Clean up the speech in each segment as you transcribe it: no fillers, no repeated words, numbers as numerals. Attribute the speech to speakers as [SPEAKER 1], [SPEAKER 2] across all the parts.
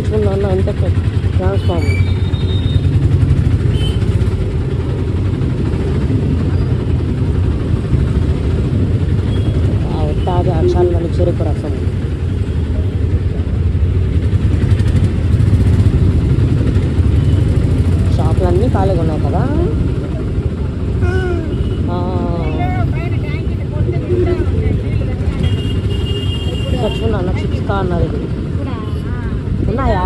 [SPEAKER 1] మంచిగా అంత ట్రాన్స్ఫార్మ్. తాజా చల్లని చెరుకు రసం. షాపులన్నీ ఖాళీగా ఉన్నాయి కదా. తెచ్చుకున్నా చిప్స్ అన్నది ఉన్నాయా?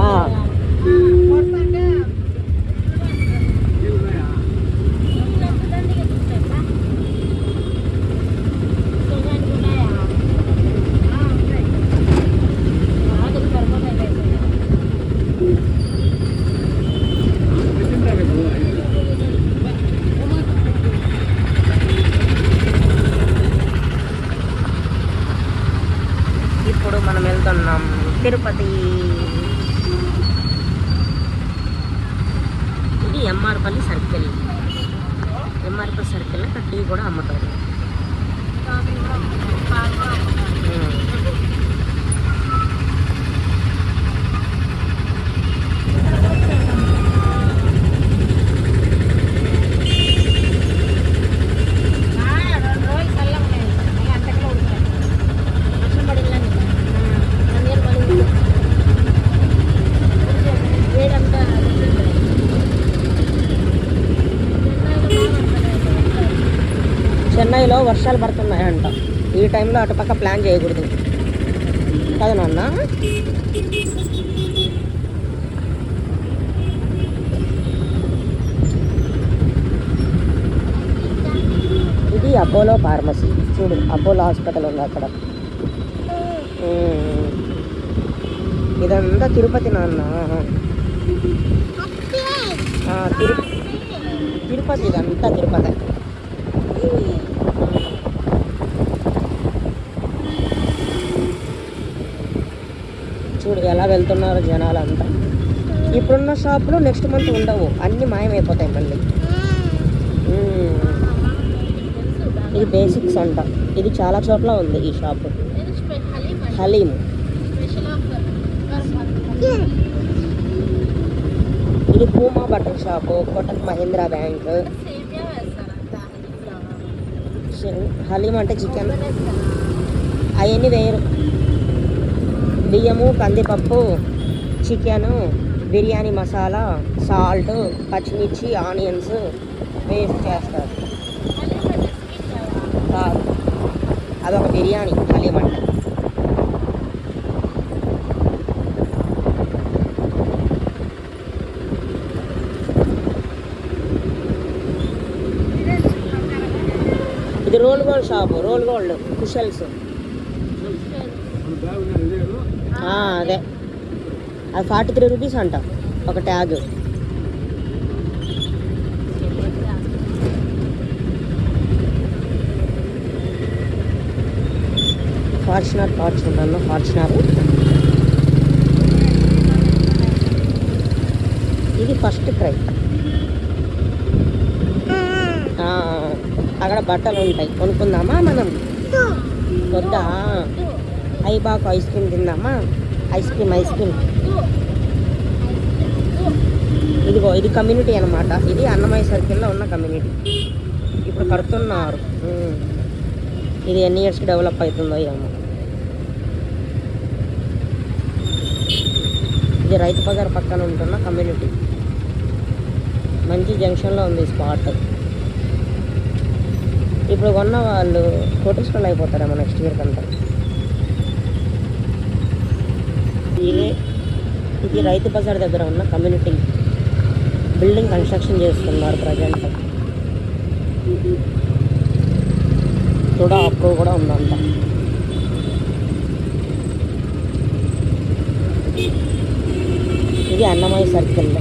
[SPEAKER 1] ఇప్పుడు మనం వెళ్తున్నాం తిరుపతి. ఇది ఎంఆర్పల్లి సర్కిల్. ఎంఆర్పల్లి సర్కిల్ ఇక్కడ టీ కూడా అమ్ముతారు. చెన్నైలో వర్షాలు పడుతున్నాయంట. ఈ టైంలో అటుపక్క ప్లాన్ చేయకూడదు కదా నాన్న. ఇది అపోలో ఫార్మసీ. చూడు, అపోలో హాస్పిటల్ ఉంది అక్కడ. ఇదంతా తిరుపతి నాన్న. తిరుపతి ఇదంతా తిరుపతి. చూడు ఎలా వెళ్తున్నారు జనాలంతా. ఇప్పుడున్న షాపులు నెక్స్ట్ మంత్ ఉండవు, అన్నీ మాయమైపోతాయి మళ్ళీ. ఇది బేసిక్స్ అంట. ఇది చాలా చోట్ల ఉంది ఈ షాపు. హలీం. ఇది పూమా బట్టల షాపు. కోటక్ మహీంద్రా బ్యాంక్. హలీం అంటే చికెన్ అవన్నీ వేరు. బియ్యము, కందిపప్పు, చికెను, బిర్యానీ మసాలా, సాల్ట్, పచ్చిమిర్చి, ఆనియన్స్ వేస్ట్ చేస్తారు. అదొక బిర్యానీ హలీం అంటే. ఇది roll gold shop. Roll gold Kushal's. అదే అది 43 రూపీస్ అంట ఒక ట్యాగ్. Fortuner Fortuner. ఇది ఫస్ట్ క్రై. అక్కడ బట్టలు ఉంటాయి, కొనుక్కుందామా మనం? వద్దా? ఐబాకు ఐస్ క్రీమ్ తిందామా? Ice cream. ఇదిగో ఇది కమ్యూనిటీ అనమాట. ఇది అన్నమయ్య సర్కిల్లో ఉన్న కమ్యూనిటీ. ఇప్పుడు కడుతున్నారు. ఇది ఎన్ని ఇయర్స్కి డెవలప్ అవుతుందో ఏమో. ఇది రైతు బజార్ పక్కన ఉంటున్న కమ్యూనిటీ. మంచి జంక్షన్లో ఉంది స్పాట్. ఇప్పుడు కొన్న వాళ్ళు కోటీశ్వరులు అయిపోతారేమో నెక్స్ట్ ఇయర్ కంతా. ఇది రైతు బజార్ దగ్గర ఉన్న కమ్యూనిటీ. బిల్డింగ్ కన్స్ట్రక్షన్ చేస్తున్నారు ప్రజెంట్. కూడా అప్రూవ్ కూడా ఉందంట. ఇది అన్నమయ్య సర్కిల్.